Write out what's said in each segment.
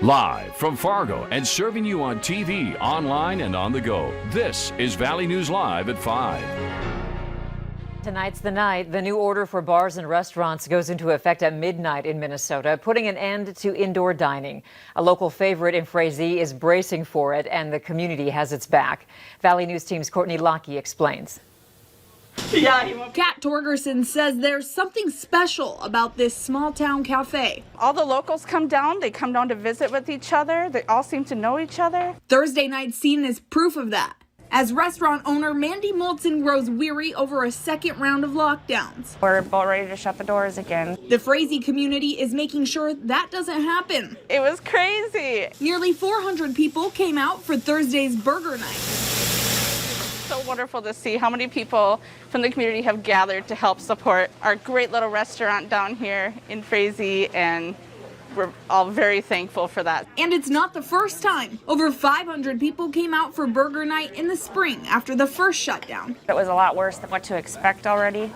Live from Fargo and serving you on TV, online, and on the go, this is Valley News Live at 5. Tonight's the night. The new order for bars and restaurants goes into effect at midnight in Minnesota, putting an end to indoor dining. A local favorite in Frazee is bracing for it, and the community has its back. Valley News Team's Courtney Lockey explains. Kat Torgerson says there's something special about this small town cafe. All the locals come down. They come down to visit with each other. They all seem to know each other. Thursday night's scene is proof of that, as restaurant owner Mandy Moulton grows weary over a second round of lockdowns. We're about ready to shut the doors again. The Frazee community is making sure that doesn't happen. It was crazy. Nearly 400 people came out for Thursday's burger night. So wonderful to see how many people from the community have gathered to help support our great little restaurant down here in Frazee, and we're all very thankful for that. And it's not the first time. Over 500 people came out for burger night in the spring after the first shutdown. It was a lot worse than what to expect already,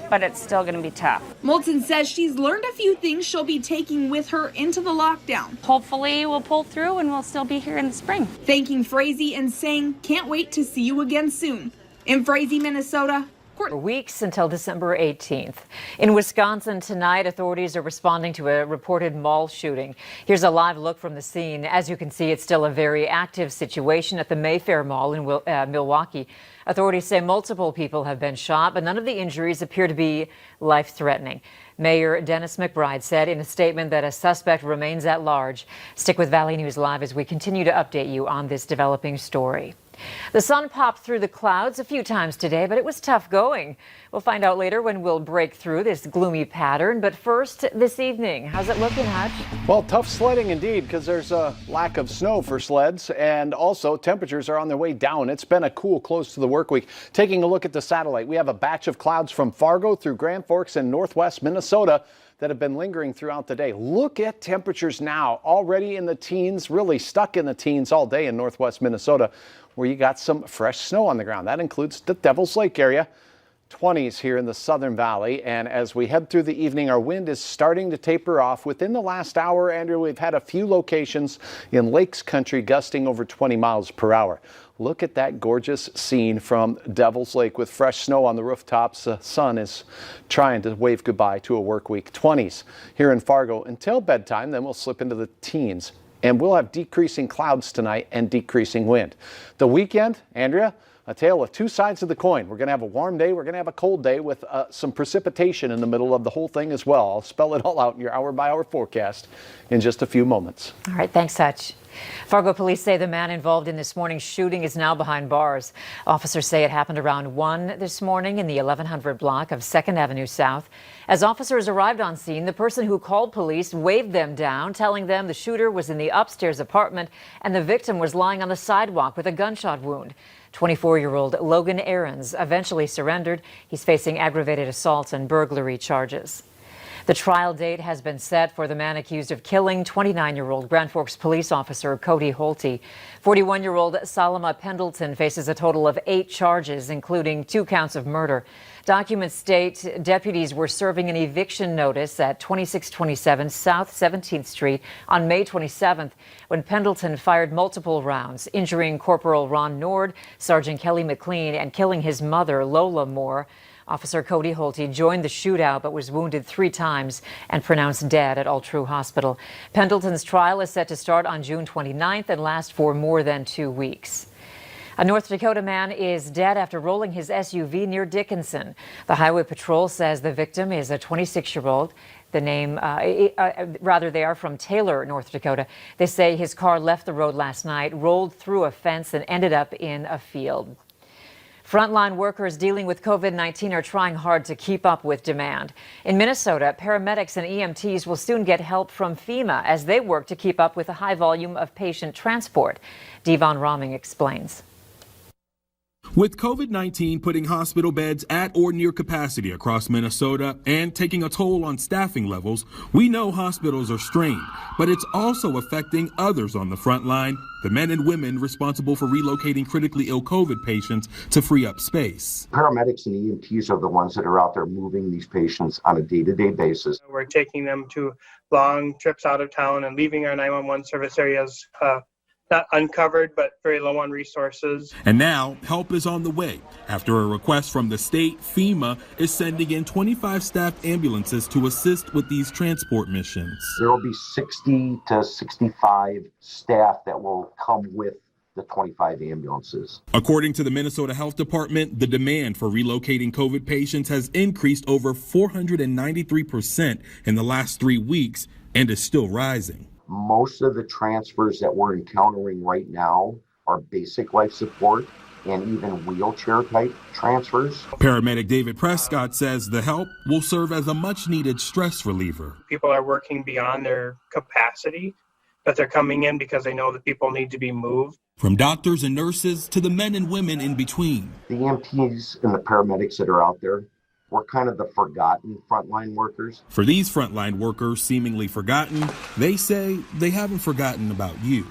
but it's still going to be tough. Moulton says she's learned a few things she'll be taking with her into the lockdown. Hopefully we'll pull through and we'll still be here in the spring. Thanking Frazee and saying, can't wait to see you again soon. In Frazee, Minnesota, For weeks until December 18th. In Wisconsin tonight, authorities are responding to a reported mall shooting. Here's a live look from the scene. As you can see, it's still a very active situation at the Mayfair Mall in Milwaukee. Authorities say multiple people have been shot, but none of the injuries appear to be life-threatening. Mayor Dennis McBride said in a statement that a suspect remains at large. Stick with Valley News Live as we continue to update you on this developing story. The sun popped through the clouds a few times today, but it was tough going. We'll find out later when we'll break through this gloomy pattern. But first, this evening, how's it looking, Hutch? Well, tough sledding indeed, because there's a lack of snow for sleds, and also temperatures are on their way down. It's been a cool close to the work week. Taking a look at the satellite, we have a batch of clouds from Fargo through Grand Forks and northwest Minnesota that have been lingering throughout the day. Look at temperatures now, already in the teens, really stuck in the teens all day in northwest Minnesota, where you got some fresh snow on the ground. That includes the Devil's Lake area. 20s here in the Southern Valley, and as we head through the evening, our wind is starting to taper off. Within the last hour, Andrew, we've had a few locations in Lakes Country gusting over 20 miles per hour. Look at that gorgeous scene from Devil's Lake with fresh snow on the rooftops. The sun is trying to wave goodbye to a work week. 20s here in Fargo until bedtime, then we'll slip into the teens. And we'll have decreasing clouds tonight and decreasing wind. The weekend, Andrea, a tale of two sides of the coin. We're going to have a warm day. We're going to have a cold day with some precipitation in the middle of the whole thing as well. I'll spell it all out in your hour-by-hour forecast in just a few moments. All right, thanks, Hutch. Fargo police say the man involved in this morning's shooting is now behind bars. Officers say it happened around 1 this morning in the 1100 block of 2nd Avenue South. As officers arrived on scene, the person who called police waved them down, telling them the shooter was in the upstairs apartment and the victim was lying on the sidewalk with a gunshot wound. 24-year-old Logan Aarons eventually surrendered. He's facing aggravated assault and burglary charges. The trial date has been set for the man accused of killing 29-year-old Grand Forks police officer Cody Holte. 41-year-old Salama Pendleton faces a total of 8 charges, including 2 counts of murder. Documents state deputies were serving an eviction notice at 2627 South 17th Street on May 27th when Pendleton fired multiple rounds, injuring Corporal Ron Nord, Sergeant Kelly McLean, and killing his mother, Lola Moore. Officer Cody Holte joined the shootout but was wounded 3 times and pronounced dead at All True Hospital. Pendleton's trial is set to start on June 29th and last for more than 2 weeks. A North Dakota man is dead after rolling his SUV near Dickinson. The Highway Patrol says the victim is a 26-year-old. They are from Taylor, North Dakota. They say his car left the road last night, rolled through a fence, and ended up in a field. Frontline workers dealing with COVID-19 are trying hard to keep up with demand. In Minnesota, paramedics and EMTs will soon get help from FEMA as they work to keep up with the high volume of patient transport. Devon Roming explains. With COVID-19 putting hospital beds at or near capacity across Minnesota and taking a toll on staffing levels, we know hospitals are strained, but it's also affecting others on the front line, the men and women responsible for relocating critically ill COVID patients to free up space. Paramedics and EMTs are the ones that are out there moving these patients on a day-to-day basis. We're taking them to long trips out of town and leaving our 911 service areas not uncovered, but very low on resources. And now help is on the way. After a request from the state, FEMA is sending in 25 staffed ambulances to assist with these transport missions. There will be 60 to 65 staff that will come with the 25 ambulances. According to the Minnesota Health Department, the demand for relocating COVID patients has increased over 493% in the last 3 weeks and is still rising. Most of the transfers that we're encountering right now are basic life support and even wheelchair type transfers. Paramedic David Prescott says the help will serve as a much needed stress reliever. People are working beyond their capacity, but they're coming in because they know that people need to be moved. From doctors and nurses to the men and women in between. The EMTs and the paramedics that are out there, we're kind of the forgotten frontline workers. For these frontline workers seemingly forgotten, they say they haven't forgotten about you.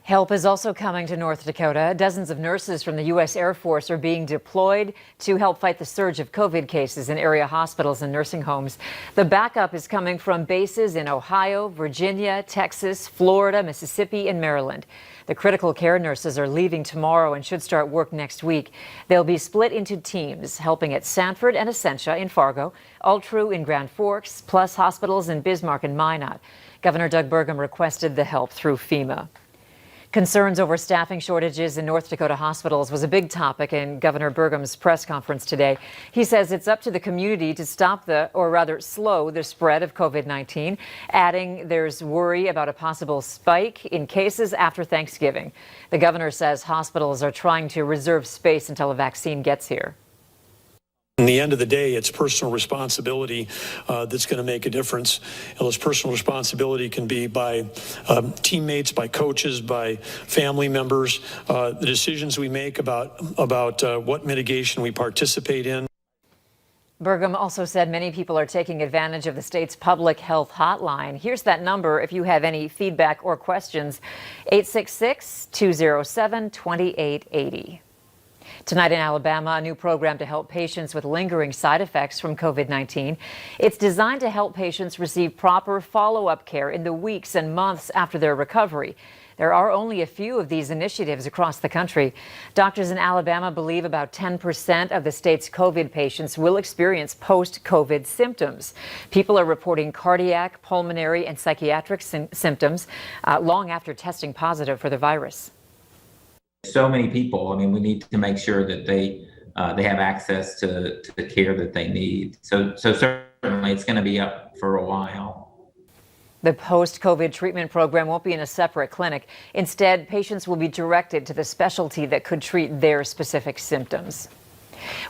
Help is also coming to North Dakota. Dozens of nurses from the U.S. Air Force are being deployed to help fight the surge of COVID cases in area hospitals and nursing homes. The backup is coming from bases in Ohio, Virginia, Texas, Florida, Mississippi, and Maryland. The critical care nurses are leaving tomorrow and should start work next week. They'll be split into teams, helping at Sanford and Essentia in Fargo, Altru in Grand Forks, plus hospitals in Bismarck and Minot. Governor Gov Burgum requested the help through FEMA. Concerns over staffing shortages in North Dakota hospitals was a big topic in Governor Burgum's press conference today. He says it's up to the community to stop slow the spread of COVID-19, adding there's worry about a possible spike in cases after Thanksgiving. The governor says hospitals are trying to reserve space until a vaccine gets here. In the end of the day, it's personal responsibility that's going to make a difference. And those personal responsibility can be by teammates, by coaches, by family members. The decisions we make about what mitigation we participate in. Burgum also said many people are taking advantage of the state's public health hotline. Here's that number if you have any feedback or questions, 866-207-2880. Tonight in Alabama, a new program to help patients with lingering side effects from COVID-19. It's designed to help patients receive proper follow-up care in the weeks and months after their recovery. There are only a few of these initiatives across the country. Doctors in Alabama believe about 10% of the state's COVID patients will experience post-COVID symptoms. People are reporting cardiac, pulmonary, and psychiatric symptoms long after testing positive for the virus. So many people, we need to make sure that they have access to the care that they need. So certainly it's going to be up for a while. The post-COVID treatment program won't be in a separate clinic. Instead, patients will be directed to the specialty that could treat their specific symptoms.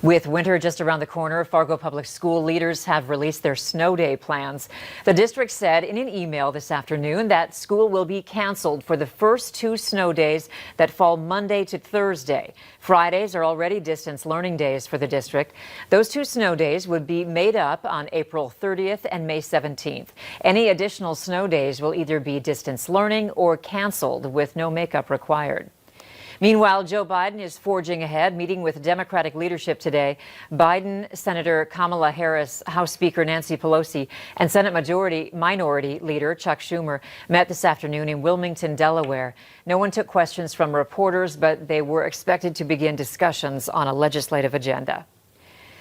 With winter just around the corner, Fargo Public School leaders have released their snow day plans. The district said in an email this afternoon that school will be canceled for the first 2 snow days that fall Monday to Thursday. Fridays are already distance learning days for the district. Those 2 snow days would be made up on April 30th and May 17th. Any additional snow days will either be distance learning or canceled with no makeup required. Meanwhile, Joe Biden is forging ahead, meeting with Democratic leadership today. Biden, Senator Kamala Harris, House Speaker Nancy Pelosi, and Senate Minority Leader Chuck Schumer met this afternoon in Wilmington, Delaware. No one took questions from reporters, but they were expected to begin discussions on a legislative agenda.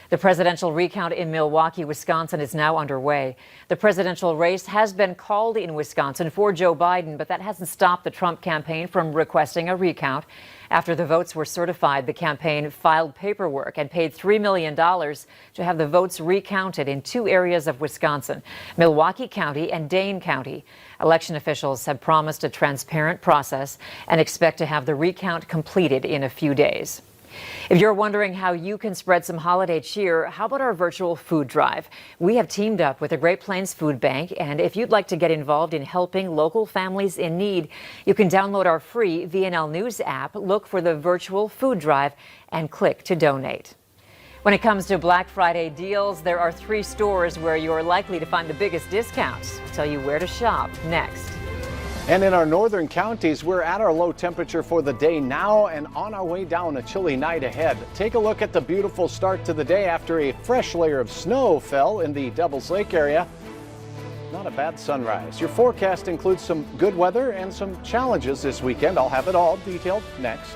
The presidential recount in Milwaukee, Wisconsin is now underway. The presidential race has been called in Wisconsin for Joe Biden, but that hasn't stopped the Trump campaign from requesting a recount. After the votes were certified, the campaign filed paperwork and paid $3 million to have the votes recounted in 2 areas of Wisconsin, Milwaukee County and Dane County. Election officials have promised a transparent process and expect to have the recount completed in a few days. If you're wondering how you can spread some holiday cheer, how about our virtual food drive? We have teamed up with the Great Plains Food Bank, and if you'd like to get involved in helping local families in need, you can download our free VNL News app, look for the virtual food drive, and click to donate. When it comes to Black Friday deals, there are 3 stores where you're likely to find the biggest discounts. We'll tell you where to shop next. And in our northern counties, we're at our low temperature for the day now and on our way down, a chilly night ahead. Take a look at the beautiful start to the day after a fresh layer of snow fell in the Devil's Lake area. Not a bad sunrise. Your forecast includes some good weather and some challenges this weekend. I'll have it all detailed next.